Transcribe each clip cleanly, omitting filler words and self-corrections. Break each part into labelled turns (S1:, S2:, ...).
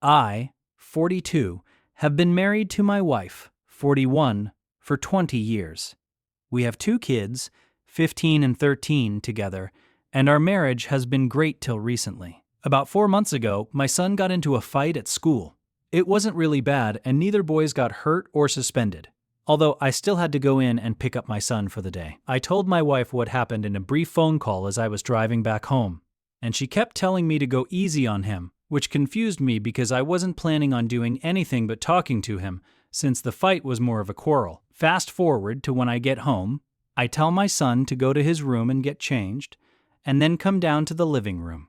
S1: I, 42, have been married to my wife, 41, for 20 years. We have 2 kids, 15 and 13, together, and our marriage has been great till recently. About 4 months ago, my son got into a fight at school. It wasn't really bad, and neither boys got hurt or suspended. Although I still had to go in and pick up my son for the day. I told my wife what happened in a brief phone call as I was driving back home, and she kept telling me to go easy on him, which confused me because I wasn't planning on doing anything but talking to him, since the fight was more of a quarrel. Fast forward to when I get home, I tell my son to go to his room and get changed, and then come down to the living room.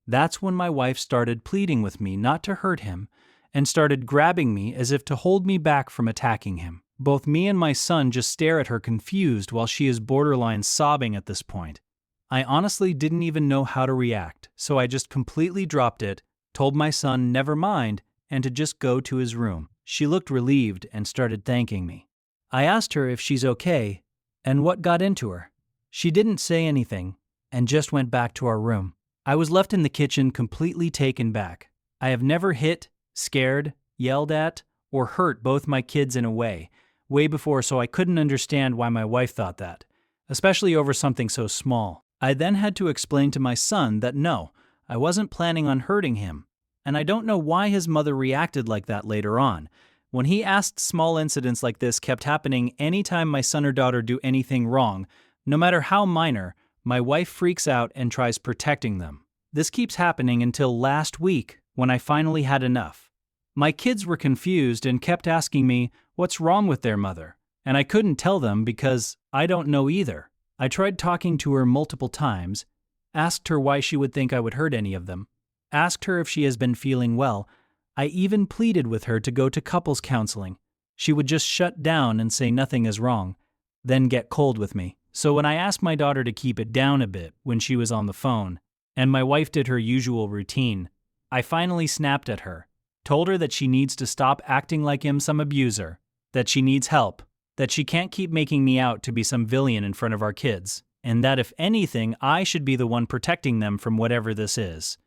S1: That's when my wife started pleading with me not to hurt him, and started grabbing me as if to hold me back from attacking him. Both me and my son just stare at her confused while she is borderline sobbing at this point. I honestly didn't even know how to react, so I just completely dropped it, told my son never mind, and to just go to his room. She looked relieved and started thanking me. I asked her if she's okay and what got into her. She didn't say anything and just went back to our room. I was left in the kitchen completely taken back. I have never hit, scared, yelled at, or hurt both my kids in a way before, so I couldn't understand why my wife thought that, especially over something so small. I then had to explain to my son that no, I wasn't planning on hurting him, and I don't know why his mother reacted like that later on. When he asked, small incidents like this kept happening anytime my son or daughter do anything wrong, no matter how minor, my wife freaks out and tries protecting them. This keeps happening until last week when I finally had enough. My kids were confused and kept asking me what's wrong with their mother, and I couldn't tell them because I don't know either. I tried talking to her multiple times, asked her why she would think I would hurt any of them, asked her if she has been feeling well. I even pleaded with her to go to couples counseling. She would just shut down and say nothing is wrong, then get cold with me. So when I asked my daughter to keep it down a bit when she was on the phone, and my wife did her usual routine, I finally snapped at her, told her that she needs to stop acting like some abuser, that she needs help, that she can't keep making me out to be some villain in front of our kids, and that if anything, I should be the one protecting them from whatever this is.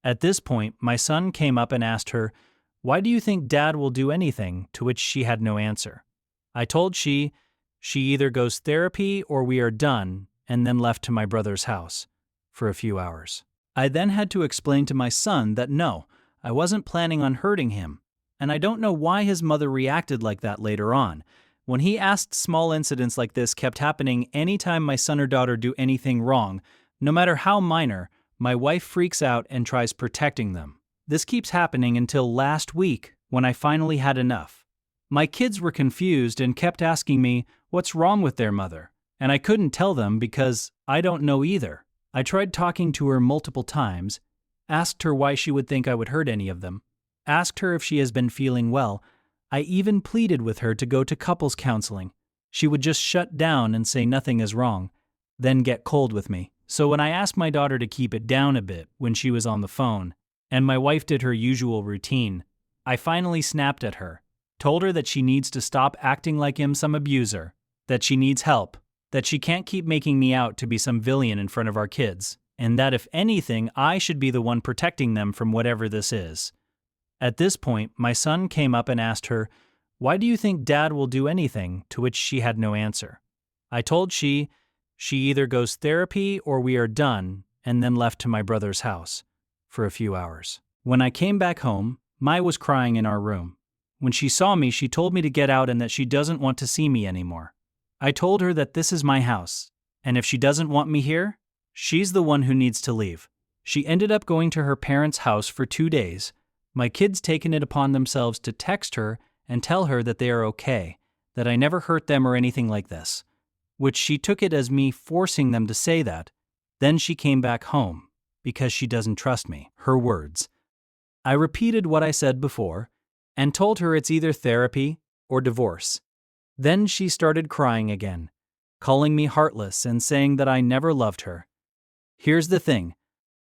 S1: At this point, my son came up and asked her, "Why do you think Dad will do anything?" To which she had no answer. I told she either goes therapy or we are done, and then left to my brother's house for a few hours. I then had to explain to my son that no, I wasn't planning on hurting him, and I don't know why his mother reacted like that later on. When he asked, small incidents like this kept happening anytime my son or daughter do anything wrong, no matter how minor, my wife freaks out and tries protecting them. This keeps happening until last week when I finally had enough. My kids were confused and kept asking me what's wrong with their mother, and I couldn't tell them because I don't know either. I tried talking to her multiple times, asked her why she would think I would hurt any of them, asked her if she has been feeling well. I even pleaded with her to go to couples counseling. She would just shut down and say nothing is wrong, then get cold with me. So when I asked my daughter to keep it down a bit when she was on the phone, and my wife did her usual routine, I finally snapped at her, told her that she needs to stop acting like some abuser, that she needs help, that she can't keep making me out to be some villain in front of our kids, and that if anything, I should be the one protecting them from whatever this is. At this point, my son came up and asked her, "Why do you think Dad will do anything?" To which she had no answer. I told she either goes therapy or we are done, and then left to my brother's house for a few hours. When I came back home, Mai was crying in our room. When she saw me, she told me to get out and that she doesn't want to see me anymore. I told her that this is my house, and if she doesn't want me here, she's the one who needs to leave. She ended up going to her parents' house for 2 days. My kids taken it upon themselves to text her and tell her that they are okay, that I never hurt them or anything like this, which she took it as me forcing them to say that. Then she came back home because she doesn't trust me. Her words. I repeated what I said before and told her it's either therapy or divorce. Then she started crying again, calling me heartless and saying that I never loved her. Here's the thing.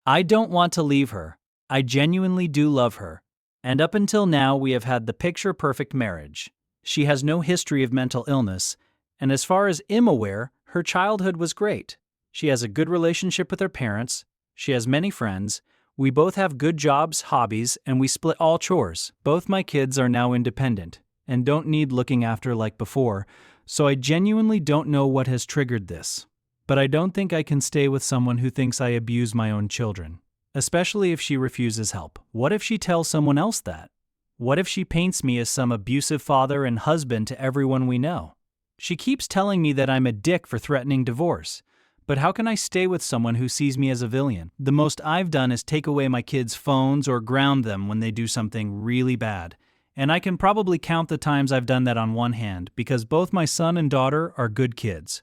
S1: I don't want to leave her. I genuinely do love her. And up until now, we have had the picture-perfect marriage. She has no history of mental illness, and as far as I'm aware, her childhood was great. She has a good relationship with her parents. She has many friends. We both have good jobs, hobbies, and we split all chores. Both my kids are now independent and don't need looking after like before, so I genuinely don't know what has triggered this. But I don't think I can stay with someone who thinks I abuse my own children, especially if she refuses help. What if she tells someone else that? What if she paints me as some abusive father and husband to everyone we know? She keeps telling me that I'm a dick for threatening divorce. But how can I stay with someone who sees me as a villain? The most I've done is take away my kids' phones or ground them when they do something really bad. And I can probably count the times I've done that on one hand because both my son and daughter are good kids.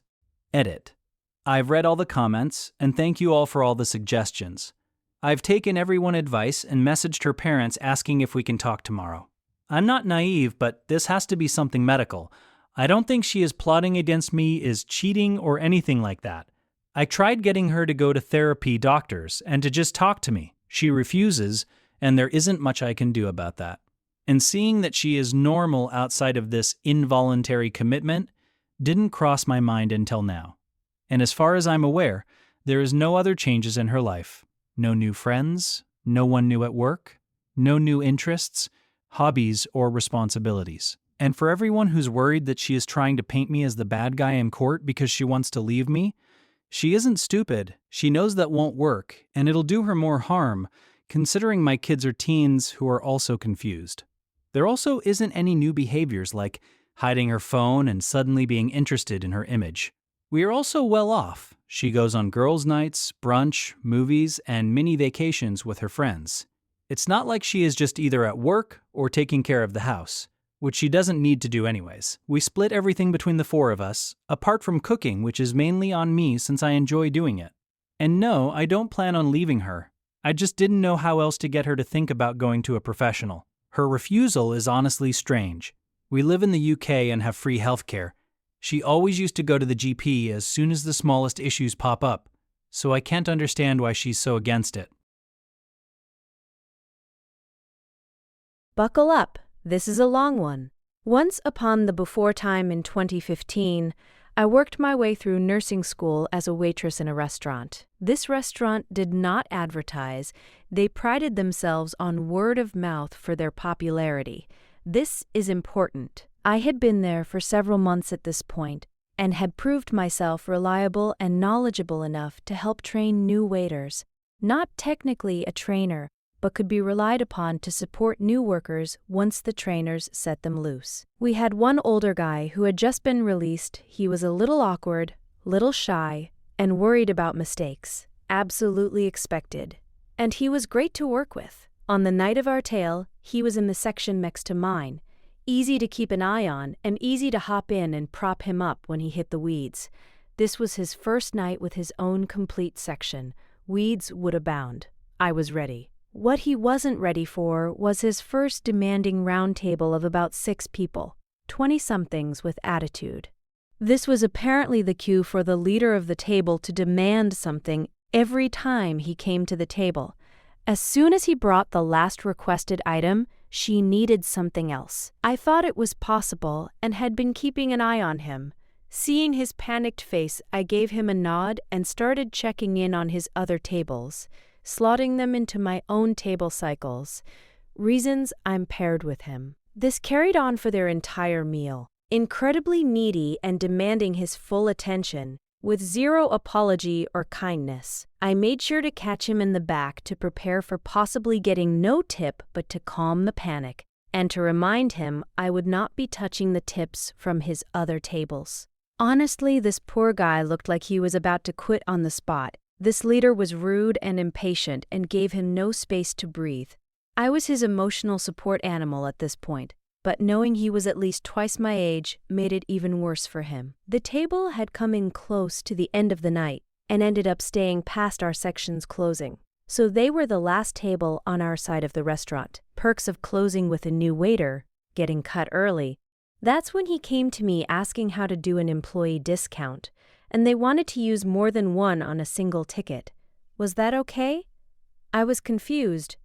S1: Edit. I've read all the comments, and thank you all for all the suggestions. I've taken everyone's advice and messaged her parents asking if we can talk tomorrow. I'm not naive, but this has to be something medical. I don't think she is plotting against me, is cheating, or anything like that. I tried getting her to go to therapy doctors and to just talk to me. She refuses, and there isn't much I can do about that. And seeing that she is normal outside of this involuntary commitment didn't cross my mind until now. And as far as I'm aware, there is no other changes in her life. No new friends, no one new at work, no new interests, hobbies, or responsibilities. And for everyone who's worried that she is trying to paint me as the bad guy in court because she wants to leave me, she isn't stupid. She knows that won't work, and it'll do her more harm, considering my kids are teens who are also confused. There also isn't any new behaviors like hiding her phone and suddenly being interested in her image. We are also well off. She goes on girls' nights, brunch, movies, and mini vacations with her friends. It's not like she is just either at work or taking care of the house, which she doesn't need to do anyways. We split everything between the four of us, apart from cooking, which is mainly on me since I enjoy doing it. And no, I don't plan on leaving her. I just didn't know how else to get her to think about going to a professional. Her refusal is honestly strange. We live in the UK and have free healthcare. She always used to go to the GP as soon as the smallest issues pop up, so I can't understand why she's so against it.
S2: Buckle up. This is a long one. Once upon the before time in 2015, I worked my way through nursing school as a waitress in a restaurant. This restaurant did not advertise. They prided themselves on word of mouth for their popularity. This is important. I had been there for several months at this point and had proved myself reliable and knowledgeable enough to help train new waiters. Not technically a trainer, but could be relied upon to support new workers once the trainers set them loose. We had one older guy who had just been released. He was a little awkward, little shy, and worried about mistakes. Absolutely expected. And he was great to work with. On the night of our tale, he was in the section next to mine. Easy to keep an eye on and easy to hop in and prop him up when he hit the weeds. This was his first night with his own complete section. Weeds would abound. I was ready. What he wasn't ready for was his first demanding round table of about 6 people, 20-somethings with attitude. This was apparently the cue for the leader of the table to demand something every time he came to the table. As soon as he brought the last requested item, she needed something else. I thought it was possible and had been keeping an eye on him. Seeing his panicked face, I gave him a nod and started checking in on his other tables, slotting them into my own table cycles. Reasons I'm paired with him. This carried on for their entire meal, incredibly needy and demanding his full attention, with zero apology or kindness. I made sure to catch him in the back to prepare for possibly getting no tip but to calm the panic, and to remind him I would not be touching the tips from his other tables. Honestly, this poor guy looked like he was about to quit on the spot. This leader was rude and impatient and gave him no space to breathe. I was his emotional support animal at this point, but knowing he was at least twice my age made it even worse for him. The table had come in close to the end of the night and ended up staying past our section's closing. So they were the last table on our side of the restaurant. Perks of closing with a new waiter, getting cut early. That's when he came to me asking how to do an employee discount, and they wanted to use more than one on a single ticket. Was that okay? I was confused.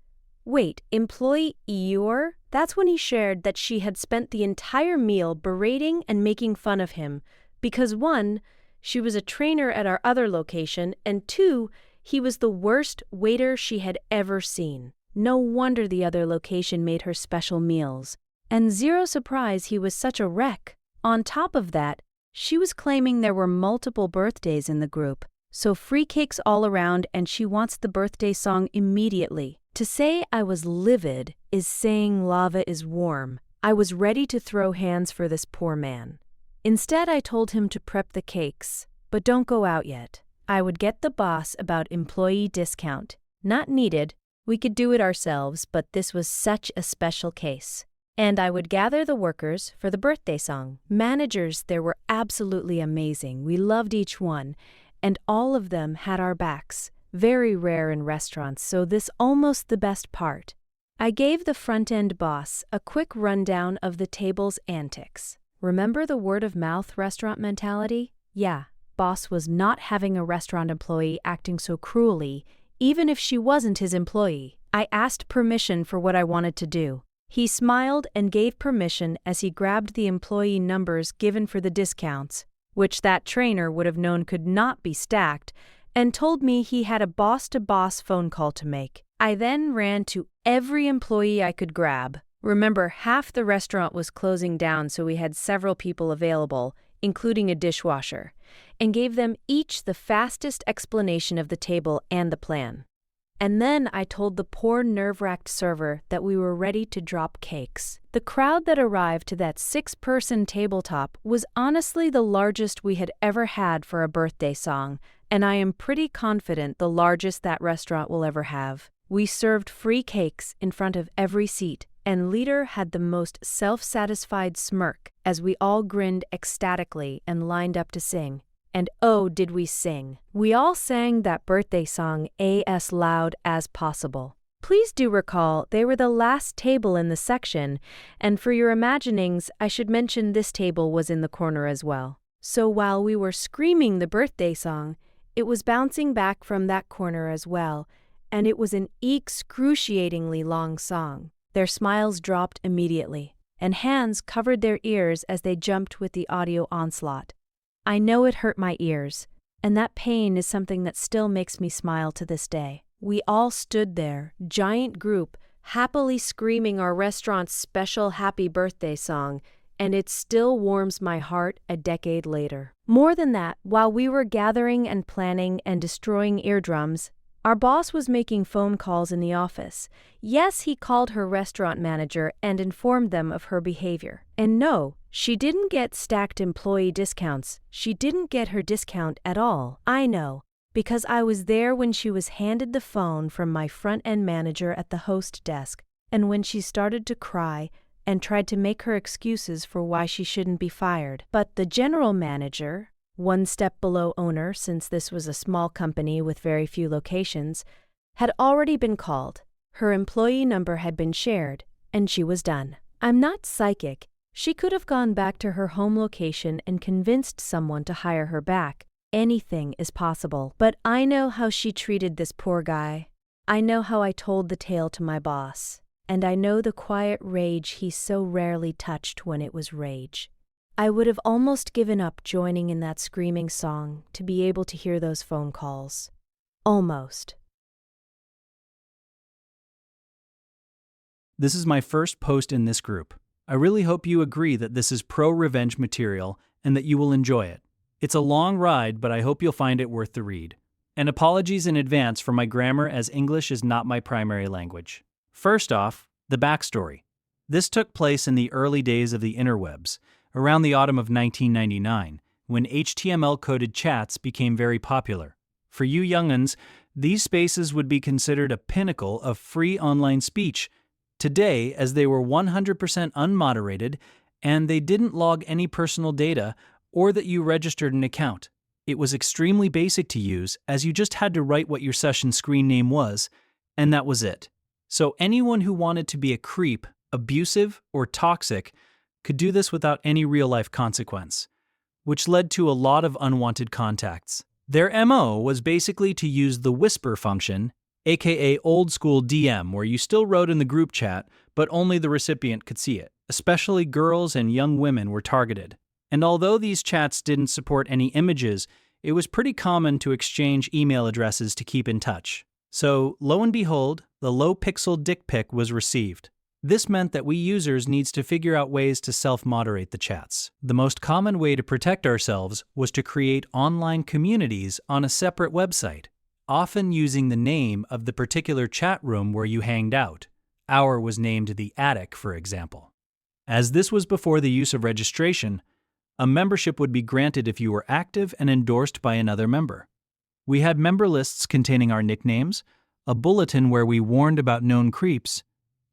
S2: Wait, employee Eeyore? That's when he shared that she had spent the entire meal berating and making fun of him because 1, she was a trainer at our other location, and 2, He was the worst waiter she had ever seen. No wonder the other location made her special meals. And zero surprise he was such a wreck. On top of that, she was claiming there were multiple birthdays in the group, so free cakes all around, and she wants the birthday song immediately. To say I was livid is saying lava is warm. I was ready to throw hands for this poor man. Instead, I told him to prep the cakes, but don't go out yet. I would get the boss about employee discount. Not needed. We could do it ourselves, but this was such a special case. And I would gather the workers for the birthday song. Managers there were absolutely amazing. We loved each one, and all of them had our backs. Very rare in restaurants, so this almost the best part. I gave the front-end boss a quick rundown of the table's antics. Remember the word-of-mouth restaurant mentality? Yeah, boss was not having a restaurant employee acting so cruelly, even if she wasn't his employee. I asked permission for what I wanted to do. He smiled and gave permission as he grabbed the employee numbers given for the discounts, which that trainer would have known could not be stacked, and told me he had a boss-to-boss phone call to make. I then ran to every employee I could grab. Remember, half the restaurant was closing down, so we had several people available, including a dishwasher, and gave them each the fastest explanation of the table and the plan. And then I told the poor nerve-wracked server that we were ready to drop cakes. The crowd that arrived to that 6-person tabletop was honestly the largest we had ever had for a birthday song, and I am pretty confident the largest that restaurant will ever have. We served free cakes in front of every seat, and Leader had the most self-satisfied smirk as we all grinned ecstatically and lined up to sing. And oh, did we sing. We all sang that birthday song as loud as possible. Please do recall they were the last table in the section, and for your imaginings, I should mention this table was in the corner as well. So while we were screaming the birthday song, it was bouncing back from that corner as well, and it was an excruciatingly long song. Their smiles dropped immediately, and hands covered their ears as they jumped with the audio onslaught. I know it hurt my ears, and that pain is something that still makes me smile to this day. We all stood there, giant group, happily screaming our restaurant's special happy birthday song, and it still warms my heart a decade later. More than that, while we were gathering and planning and destroying eardrums, our boss was making phone calls in the office. Yes, he called her restaurant manager and informed them of her behavior. And no, she didn't get stacked employee discounts. She didn't get her discount at all. I know, because I was there when she was handed the phone from my front-end manager at the host desk, and when she started to cry and tried to make her excuses for why she shouldn't be fired. But the general manager, one step below owner since this was a small company with very few locations, had already been called. Her employee number had been shared, and she was done. I'm not psychic. She could have gone back to her home location and convinced someone to hire her back. Anything is possible. But I know how she treated this poor guy. I know how I told the tale to my boss. And I know the quiet rage he so rarely touched when it was rage. I would have almost given up joining in that screaming song to be able to hear those phone calls. Almost.
S1: This is my first post in this group. I really hope you agree that this is pro-revenge material and that you will enjoy it. It's a long ride, but I hope you'll find it worth the read. And apologies in advance for my grammar, as English is not my primary language. First off, the backstory. This took place in the early days of the interwebs, around the autumn of 1999, when HTML-coded chats became very popular. For you young'uns, these spaces would be considered a pinnacle of free online speech today, as they were 100% unmoderated and they didn't log any personal data or that you registered an account. It was extremely basic to use, as you just had to write what your session screen name was, and that was it. So anyone who wanted to be a creep, abusive, or toxic could do this without any real-life consequence, which led to a lot of unwanted contacts. Their MO was basically to use the whisper function, aka old-school DM, where you still wrote in the group chat, but only the recipient could see it. Especially girls and young women were targeted. And although these chats didn't support any images, it was pretty common to exchange email addresses to keep in touch. So, lo and behold, the low-pixel dick pic was received. This meant that we users needs to figure out ways to self-moderate the chats. The most common way to protect ourselves was to create online communities on a separate website, often using the name of the particular chat room where you hanged out. Our was named the Attic, for example. As this was before the use of registration, a membership would be granted if you were active and endorsed by another member. We had member lists containing our nicknames, a bulletin where we warned about known creeps,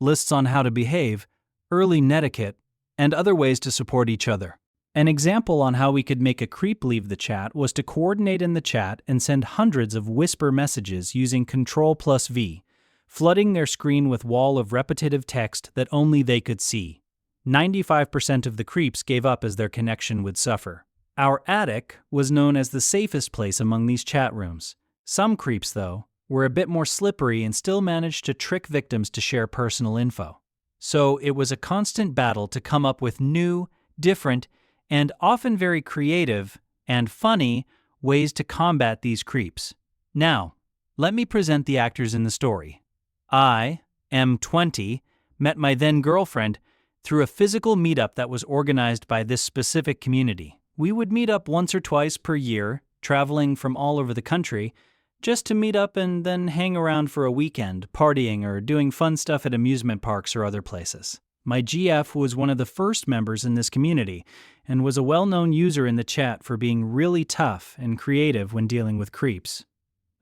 S1: lists on how to behave, early netiquette, and other ways to support each other. An example on how we could make a creep leave the chat was to coordinate in the chat and send hundreds of whisper messages using Ctrl+V, flooding their screen with wall of repetitive text that only they could see. 95% of the creeps gave up as their connection would suffer. Our attic was known as the safest place among these chat rooms. Some creeps, though, were a bit more slippery and still managed to trick victims to share personal info. So it was a constant battle to come up with new, different, and often very creative and funny ways to combat these creeps. Now, let me present the actors in the story. I, M20, met my then-girlfriend through a physical meetup that was organized by this specific community. We would meet up once or twice per year, traveling from all over the country, just to meet up and then hang around for a weekend, partying or doing fun stuff at amusement parks or other places. My GF was one of the first members in this community and was a well-known user in the chat for being really tough and creative when dealing with creeps.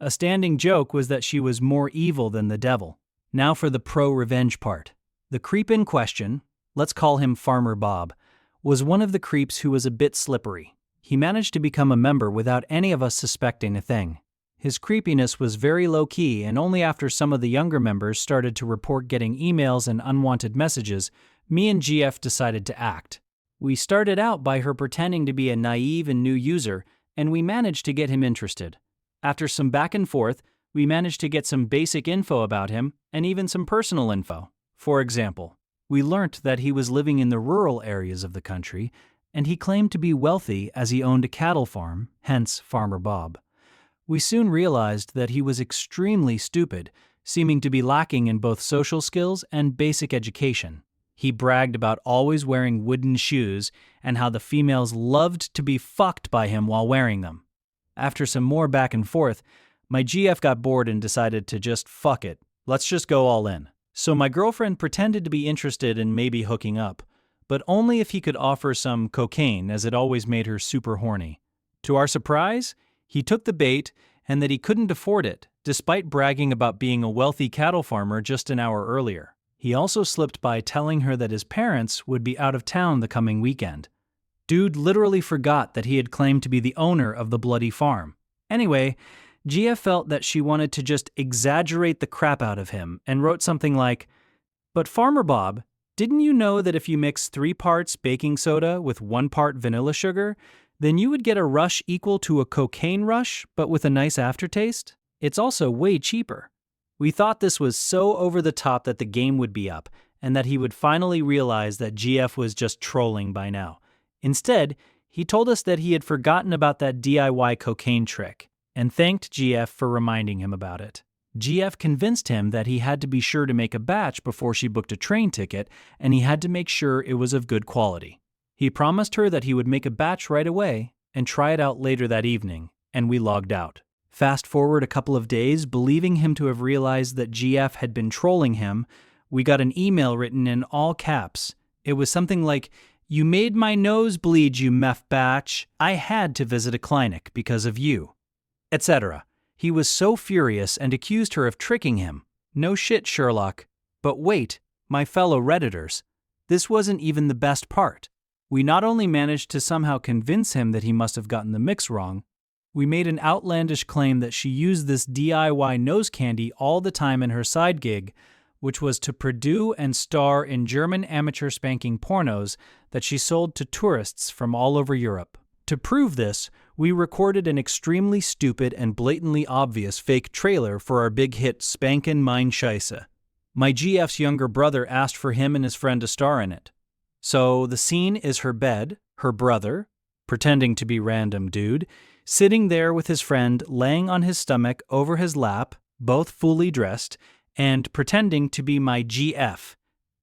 S1: A standing joke was that she was more evil than the devil. Now for the pro-revenge part. The creep in question, let's call him Farmer Bob, was one of the creeps who was a bit slippery. He managed to become a member without any of us suspecting a thing. His creepiness was very low-key, and only after some of the younger members started to report getting emails and unwanted messages, me and GF decided to act. We started out by her pretending to be a naive and new user, and we managed to get him interested. After some back and forth, we managed to get some basic info about him, and even some personal info. For example, we learnt that he was living in the rural areas of the country, and he claimed to be wealthy as he owned a cattle farm, hence Farmer Bob. We soon realized that he was extremely stupid, seeming to be lacking in both social skills and basic education. He bragged about always wearing wooden shoes and how the females loved to be fucked by him while wearing them. After some more back and forth, my GF got bored and decided to just fuck it. Let's just go all in. So my girlfriend pretended to be interested in maybe hooking up, but only if he could offer some cocaine, as it always made her super horny. To our surprise, he took the bait and that he couldn't afford it, despite bragging about being a wealthy cattle farmer just an hour earlier. He also slipped by telling her that his parents would be out of town the coming weekend. Dude literally forgot that he had claimed to be the owner of the bloody farm. Anyway, Gia felt that she wanted to just exaggerate the crap out of him and wrote something like, "But Farmer Bob, didn't you know that if you mix 3 parts baking soda with 1 part vanilla sugar, then you would get a rush equal to a cocaine rush, but with a nice aftertaste? It's also way cheaper." We thought this was so over the top that the game would be up, and that he would finally realize that GF was just trolling by now. Instead, he told us that he had forgotten about that DIY cocaine trick, and thanked GF for reminding him about it. GF convinced him that he had to be sure to make a batch before she booked a train ticket, and he had to make sure it was of good quality. He promised her that he would make a batch right away and try it out later that evening, and we logged out. Fast forward a couple of days, believing him to have realized that GF had been trolling him, we got an email written in all caps. It was something like, "You made my nose bleed, you meth batch. I had to visit a clinic because of you," etc. He was so furious and accused her of tricking him. No shit, Sherlock. But wait, my fellow Redditors. This wasn't even the best part. We not only managed to somehow convince him that he must have gotten the mix wrong, we made an outlandish claim that she used this DIY nose candy all the time in her side gig, which was to produce and star in German amateur spanking pornos that she sold to tourists from all over Europe. To prove this, we recorded an extremely stupid and blatantly obvious fake trailer for our big hit Spankin' Mein Scheisse. My GF's younger brother asked for him and his friend to star in it. So the scene is her bed, her brother, pretending to be random dude, sitting there with his friend laying on his stomach over his lap, both fully dressed, and pretending to be my GF,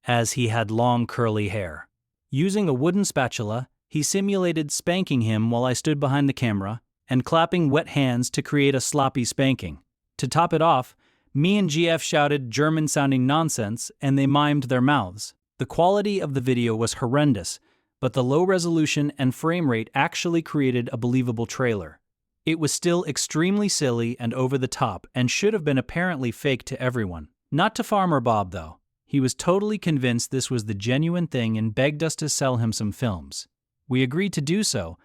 S1: as he had long curly hair. Using a wooden spatula, he simulated spanking him while I stood behind the camera and clapping wet hands to create a sloppy spanking. To top it off, me and GF shouted German-sounding nonsense and they mimed their mouths. The quality of the video was horrendous, but the low resolution and frame rate actually created a believable trailer. It was still extremely silly and over the top and should have been apparently fake to everyone. Not to Farmer Bob, though. He was totally convinced this was the genuine thing and begged us to sell him some films. We agreed to do so,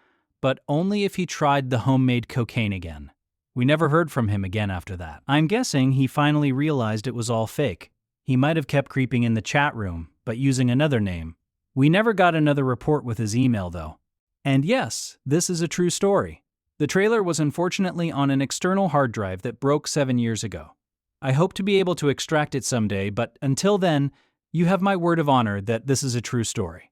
S1: but only if he tried the homemade cocaine again. We never heard from him again after that. I'm guessing he finally realized it was all fake. He might have kept creeping in the chat room, but using another name. We never got another report with his email, though. And yes, this is a true story. The trailer was unfortunately on an external hard drive that broke 7 years ago. I hope to be able to extract it someday, but until then, you have my word of honor that this is a true story.